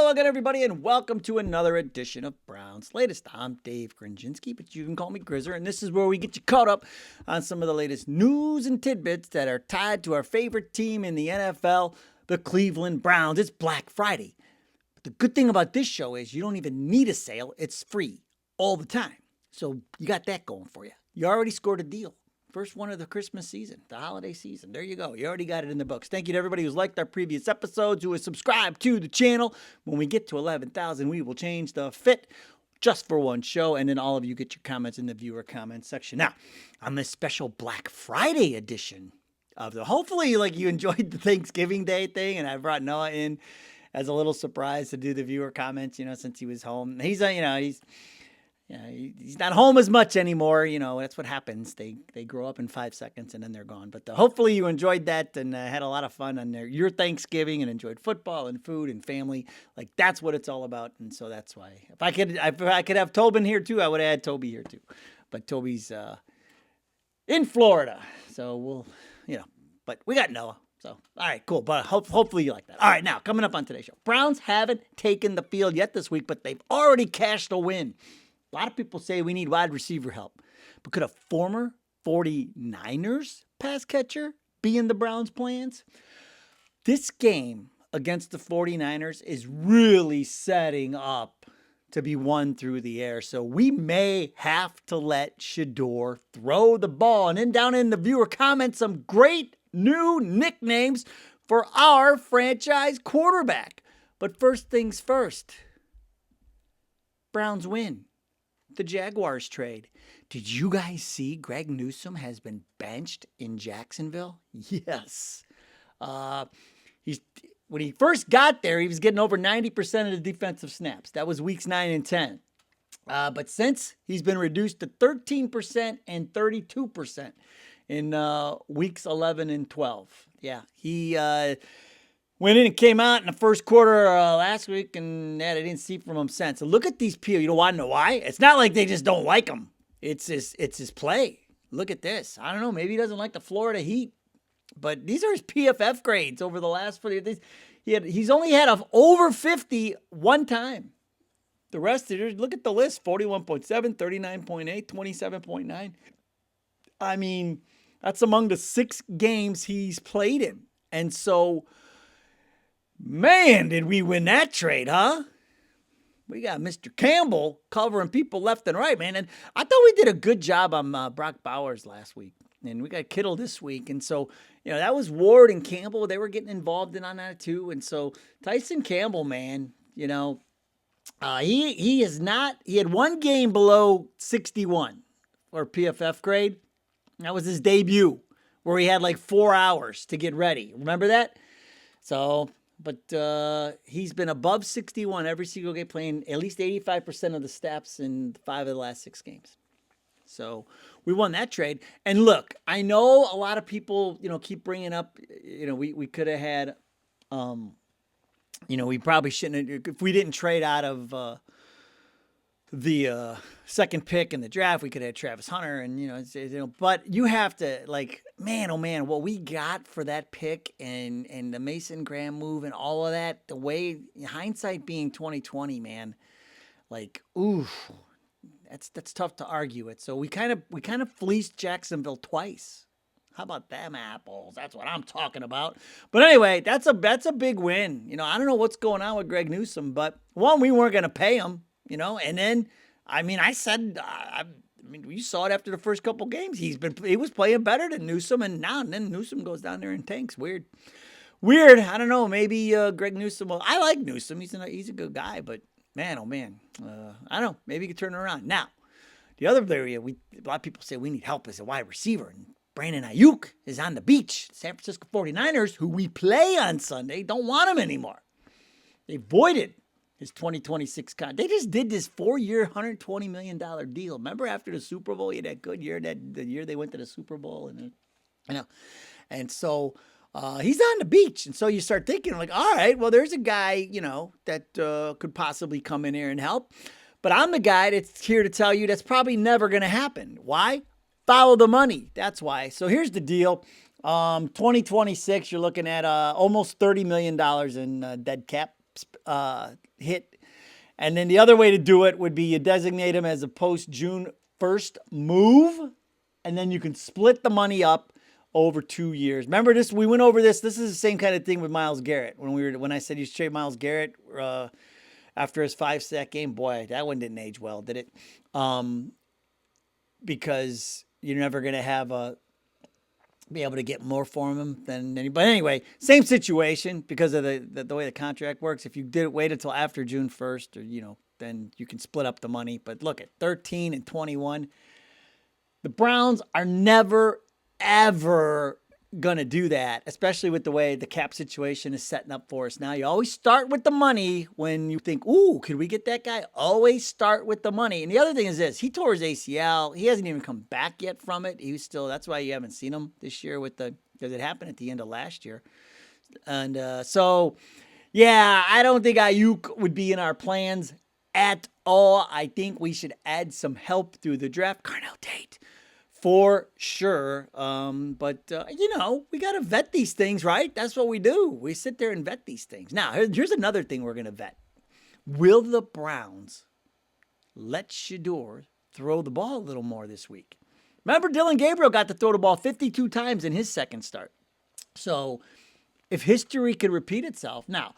Hello again, everybody, and welcome to another edition of Browns Latest. I'm Dave Grendzynski, but you can call me Grizzer, and this is where we get you caught up on some of the latest news and tidbits that are tied to our favorite team in the NFL, the Cleveland Browns. It's Black Friday. But the good thing about this show is you don't even need a sale. It's free all the time. So you got that going for you. You already scored a deal. First one of the Christmas season, the holiday season. There you go. You already got it in the books. Thank you to everybody who's liked our previous episodes, who has subscribed to the channel. When we get to 11,000, we will change the fit just for one show. And then all of you get your comments in the viewer comments section. Now, on this special Black Friday edition of hopefully you enjoyed the Thanksgiving Day thing. And I brought Noah in as a little surprise to do the viewer comments, since he was home. He's not home as much anymore. That's what happens. They grow up in 5 seconds and then they're gone. But hopefully you enjoyed that and had a lot of fun on your Thanksgiving and enjoyed football and food and family. That's what it's all about. And so that's why if I could have Tobin here too, I would add Toby here too. But Toby's in Florida. So but we got Noah. So, all right, cool. But hopefully you like that. All right, now coming up on today's show. Browns haven't taken the field yet this week, but they've already cashed a win. A lot of people say we need wide receiver help. But could a former 49ers pass catcher be in the Browns' plans? This game against the 49ers is really setting up to be won through the air. So we may have to let Shedeur throw the ball. And then down in the viewer comments, some great new nicknames for our franchise quarterback. But first things first, Browns win the Jaguars trade. Did you guys see Greg Newsome has been benched in Jacksonville? Yes. When he first got there, he was getting over 90% of the defensive snaps. That was weeks 9 and 10. But since, he's been reduced to 13% and 32% in weeks 11 and 12. Yeah, he went in and came out in the first quarter last week, and they didn't see from him since. So look at these people. You don't want to know why? It's not like they just don't like him. It's his play. Look at this. I don't know. Maybe he doesn't like the Florida Heat, but these are his PFF grades over the last 40 years. He's only had over 50 one time. The rest of it, look at the list: 41.7, 39.8, 27.9. I mean, that's among the 6 games he's played in, and so. Man, did we win that trade, huh? We got Mr. Campbell covering people left and right, man. And I thought we did a good job on Brock Bowers last week. And we got Kittle this week. And so, that was Ward and Campbell. They were getting involved in on that too. And so Tyson Campbell, man, he had one game below 61 for PFF grade. That was his debut where he had 4 hours to get ready. Remember that? So... But he's been above 61 every single game, playing at least 85% of the snaps in 5 of the last 6 games. So we won that trade. And look, I know a lot of people, keep bringing up, we could have had, we probably shouldn't have, if we didn't trade out of the second pick in the draft, we could have had Travis Hunter, and but you have to man, oh man, what we got for that pick and the Mason Graham move and all of that, the way hindsight being 2020, man, oof, that's tough to argue it. So we kind of fleeced Jacksonville twice. How about them apples? That's what I'm talking about. But anyway, that's a big win. I don't know what's going on with Greg Newsome, but one, we weren't going to pay him. And then, I said, you saw it after the first couple games. He was playing better than Newsome, and then Newsome goes down there and tanks. Weird. I don't know. Maybe Greg Newsome. Well, I like Newsome. He's a good guy, but man, oh man, I don't know. Maybe he could turn it around. Now, the other area a lot of people say we need help as a wide receiver, and Brandon Ayuk is on the beach. San Francisco 49ers, who we play on Sunday, don't want him anymore. They voided his 2026 contract. They just did this 4-year, $120 million deal. Remember after the Super Bowl, he had that good year, the year they went to the Super Bowl, and so he's on the beach, and so you start thinking all right, well, there's a guy that could possibly come in here and help, but I'm the guy that's here to tell you that's probably never going to happen. Why? Follow the money. That's why. So here's the deal. 2026, you're looking at almost $30 million in dead cap hit. And then the other way to do it would be you designate him as a post-June 1st move, and then you can split the money up over 2 years. Remember this? We went over this. This is the same kind of thing with Myles Garrett. When I said you should trade Myles Garrett after his 5-sack game, boy, that one didn't age well, did it? Because you're never going to be able to get more from him than anybody. But anyway, same situation because of the way the contract works. If you wait until after June 1st, or then you can split up the money. But look at 13 and 21. The Browns are never, ever going to do that, especially with the way the cap situation is setting up for us now. You always start with the money when you think, ooh, could we get that guy? Always start with the money. And the other thing is this, he tore his ACL. He hasn't even come back yet from it. That's why you haven't seen him this year because it happened at the end of last year. And so, yeah, I don't think Ayuk would be in our plans at all. I think we should add some help through the draft. Carnell Tate. For sure. But we got to vet these things, right? That's what we do. We sit there and vet these things. Now, here's another thing we're going to vet. Will the Browns let Shedeur throw the ball a little more this week? Remember, Dylan Gabriel got to throw the ball 52 times in his second start. So if history could repeat itself. Now,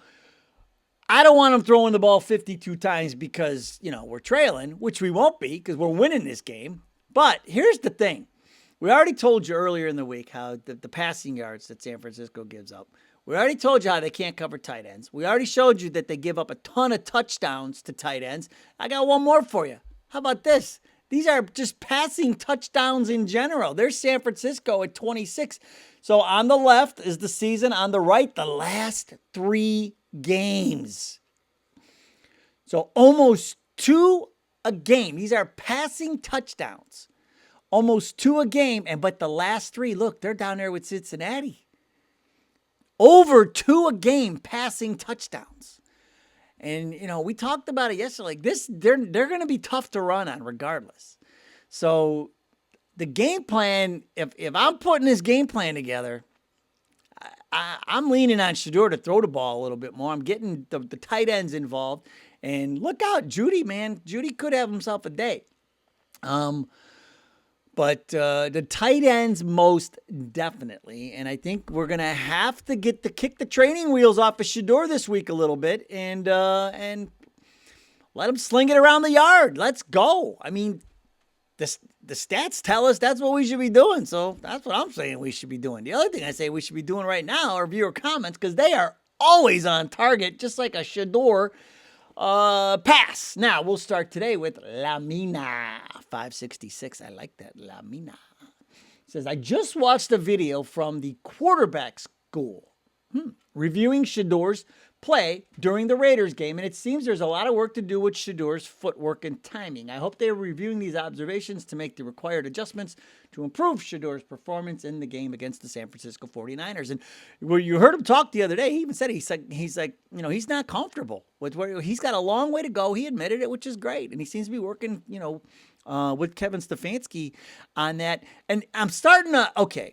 I don't want him throwing the ball 52 times because, we're trailing, which we won't be because we're winning this game. But here's the thing. We already told you earlier in the week how the passing yards that San Francisco gives up. We already told you how they can't cover tight ends. We already showed you that they give up a ton of touchdowns to tight ends. I got one more for you. How about this? These are just passing touchdowns in general. There's San Francisco at 26. So on the left is the season. On the right, the last 3 games. So almost 2 a game. These are passing touchdowns. Almost 2 a game. But the last 3, look, they're down there with Cincinnati. Over 2 a game passing touchdowns. And, we talked about it yesterday. Like this, they're going to be tough to run on regardless. So the game plan, if I'm putting this game plan together, I'm leaning on Shedeur to throw the ball a little bit more. I'm getting the tight ends involved. And look out, Judy, man. Judy could have himself a day. But the tight ends most definitely. And I think we're going to have to kick the training wheels off of Shedeur this week a little bit and let him sling it around the yard. Let's go. I mean, the stats tell us that's what we should be doing. So that's what I'm saying we should be doing. The other thing I say we should be doing right now are viewer comments because they are always on target, just like a Shedeur pass. Now, we'll start today with Lamina 566. I like that. Lamina. It says, I just watched a video from the quarterback school reviewing Shedeur's play during the Raiders game, and it seems there's a lot of work to do with Shedeur's footwork and timing. I hope they're reviewing these observations to make the required adjustments to improve Shedeur's performance in the game against the San Francisco 49ers. And where you heard him talk the other day, he even said he's like he's not comfortable with where he's got a long way to go. He admitted it, which is great, and he seems to be working, with Kevin Stefanski on that. And I'm starting to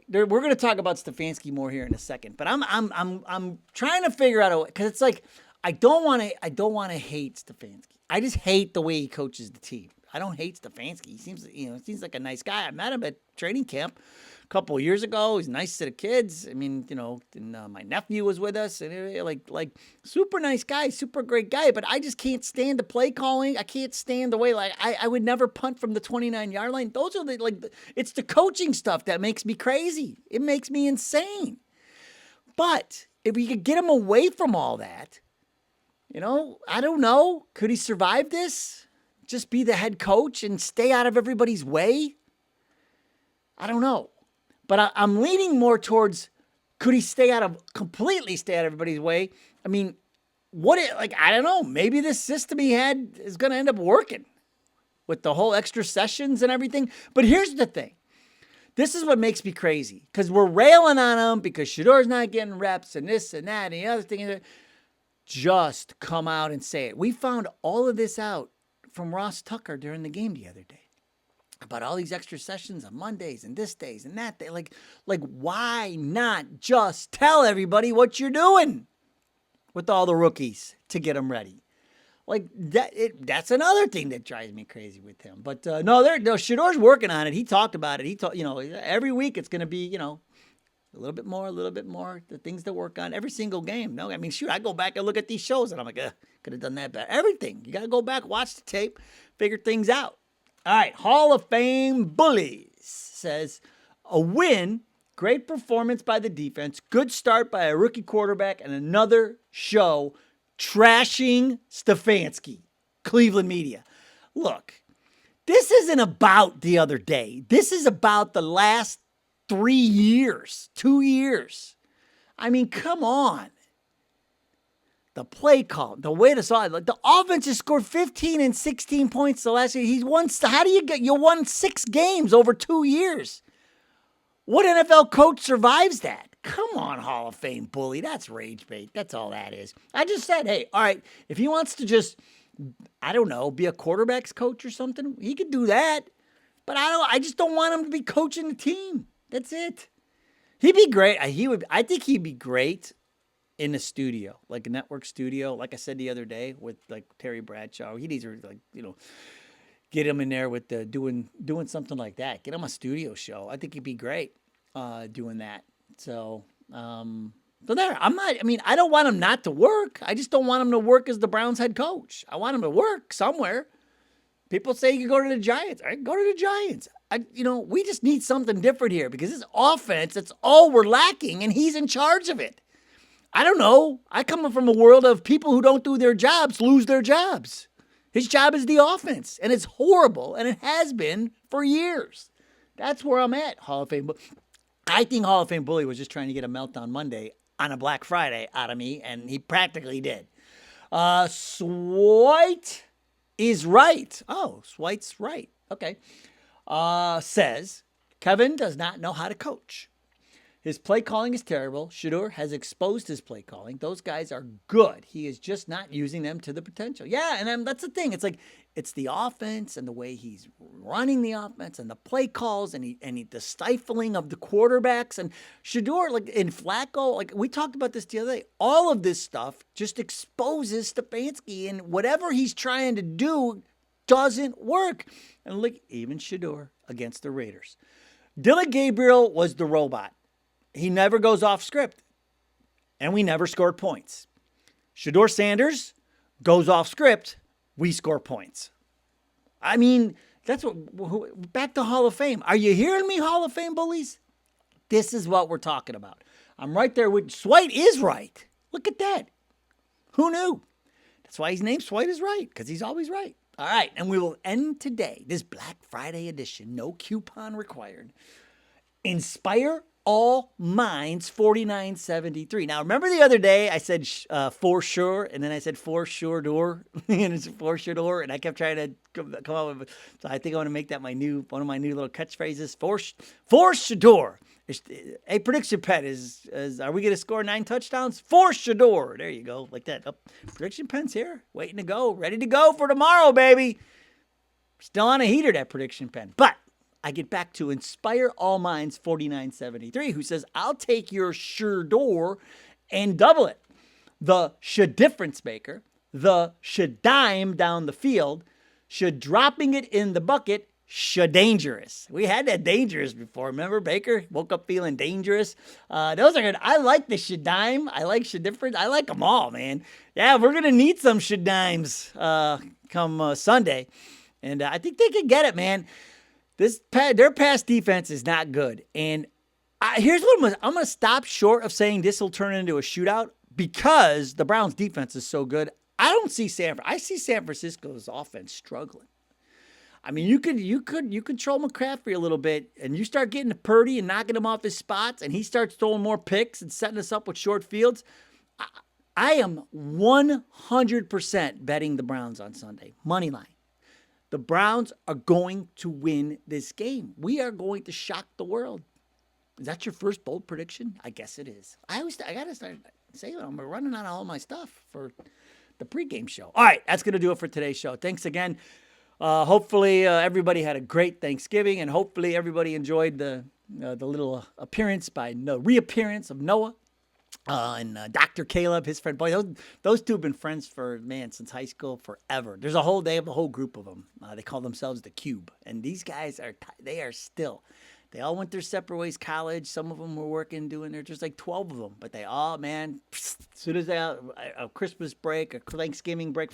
we're going to talk about Stefanski more here in a second, but I'm trying to figure out a way, because it's like I don't want to hate Stefanski. I just hate the way he coaches the team. I don't hate Stefanski. He seems like a nice guy. I met him at training camp a couple of years ago. He's nice to the kids. I mean, and my nephew was with us, and like super nice guy, super great guy. But I just can't stand the play calling. I can't stand the way I would never punt from the 29-yard line. Those are it's the coaching stuff that makes me crazy. It makes me insane. But if we could get him away from all that, I don't know. Could he survive this? Just be the head coach and stay out of everybody's way? I don't know. But I'm leaning more towards, could he completely stay out of everybody's way? I mean, I don't know. Maybe this system he had is going to end up working with the whole extra sessions and everything. But here's the thing. This is what makes me crazy, because we're railing on him because Shedeur's not getting reps and this and that and the other thing. Just come out and say it. We found all of this out from Ross Tucker during the game the other day about all these extra sessions on Mondays and this days and that day. Like why not just tell everybody what you're doing? with all the rookies to get them ready. Like that's another thing that drives me crazy with him. But no, Shador's working on it. He talked about it. He talked, every week it's going to be, a little bit more. The things to work on every single game. No, I mean, shoot, I go back and look at these shows and I'm like, could have done that better. Everything. You got to go back, watch the tape, figure things out. All right, Hall of Fame Bullies says a win, great performance by the defense, good start by a rookie quarterback, and another show trashing Stefanski. Cleveland media. Look, this isn't about the other day. This is about the last 3 years, 2 years. I mean, come on. The play call, the way to saw it, like the offense has scored 15 and 16 points the last year. How do you won 6 games over 2 years? What NFL coach survives that? Come on, Hall of Fame bully. That's rage bait. That's all that is. I just said, hey, all right, if he wants to just, I don't know, be a quarterback's coach or something, he could do that. But I just don't want him to be coaching the team. That's it. He'd be great. I think he'd be great in a studio, like a network studio. Like I said the other day with like Terry Bradshaw. He needs to get him in there with doing something like that. Get him a studio show. I think he'd be great doing that. So there. I don't want him not to work. I just don't want him to work as the Browns head coach. I want him to work somewhere. People say you can go to the Giants. All right, go to the Giants. We just need something different here because this offense, that's all we're lacking, and he's in charge of it. I don't know. I come from a world of people who don't do their jobs lose their jobs. His job is the offense, and it's horrible, and it has been for years. That's where I'm at, Hall of Fame. I think Hall of Fame Bully was just trying to get a meltdown Monday on a Black Friday out of me, and he practically did. Swite is right. Oh, Swite's right. Okay. Says, Kevin does not know how to coach. His play calling is terrible. Shador has exposed his play calling. Those guys are good. He is just not using them to the potential. Yeah, and that's the thing. It's like it's the offense and the way he's running the offense and the play calls and the stifling of the quarterbacks. And Shador, like in Flacco, like we talked about this the other day, all of this stuff just exposes Stefanski, and whatever he's trying to do doesn't work. And look, even Shador against the Raiders. Dylan Gabriel was the robot. He never goes off script, and we never scored points. Shador Sanders goes off script, we score points. I mean, that's what, back to Hall of Fame. Are you hearing me, Hall of Fame bullies? This is what we're talking about. I'm right there with, Swite is right. Look at that. Who knew? That's why his name Swite is right, because he's always right. All right, and we will end today, this Black Friday edition, no coupon required. Inspire All Minds 4973. Now, remember the other day I said for sure, and then I said for sure door, and it's for sure door, and I kept trying to come up with. So I think I want to make that one of my new little catchphrases. For sure door. A prediction pen is are we going to score 9 touchdowns? For sure. There you go, like that. Oh, prediction pen's here, waiting to go, ready to go for tomorrow, baby. Still on a heater, that prediction pen, but. I get back to Inspire All Minds 4973, who says, I'll take your sure door and double it. The should difference maker, the should dime down the field, should dropping it in the bucket, should dangerous. We had that dangerous before. Remember, Baker woke up feeling dangerous. Those are good. I like the should dime. I like should difference. I like them all, man. Yeah, we're going to need some should dimes come Sunday. And I think they can get it, man. Their pass defense is not good. And here's what I'm going to stop short of saying this will turn into a shootout because the Browns defense is so good. I don't see I see San Francisco's offense struggling. I mean, you control McCaffrey a little bit and you start getting to Purdy and knocking him off his spots and he starts throwing more picks and setting us up with short fields. I am 100% betting the Browns on Sunday. Money line. The Browns are going to win this game. We are going to shock the world. Is that your first bold prediction? I guess it is. I got to start saying I'm running out of all my stuff for the pregame show. All right, that's going to do it for today's show. Thanks again. Hopefully everybody had a great Thanksgiving, and hopefully everybody enjoyed the little reappearance of Noah. and Dr. Caleb, his friend. Boy, those two have been friends for, man, since high school, forever. They have a whole group of them. They call themselves the Cube, and these guys they are still. They all went their separate ways. College. Some of them were working, doing. There's just like 12 of them, but they all, man. As soon as they a Christmas break, a Thanksgiving break,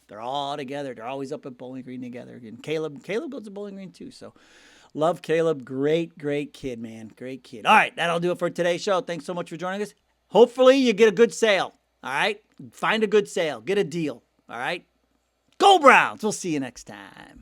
they're all together. They're always up at Bowling Green together. And Caleb goes to Bowling Green too. So. Love Caleb. Great kid, man. Great kid. All right, that'll do it for today's show. Thanks so much for joining us. Hopefully you get a good sale. All right? Find a good sale. Get a deal. All right? Go Browns. We'll see you next time.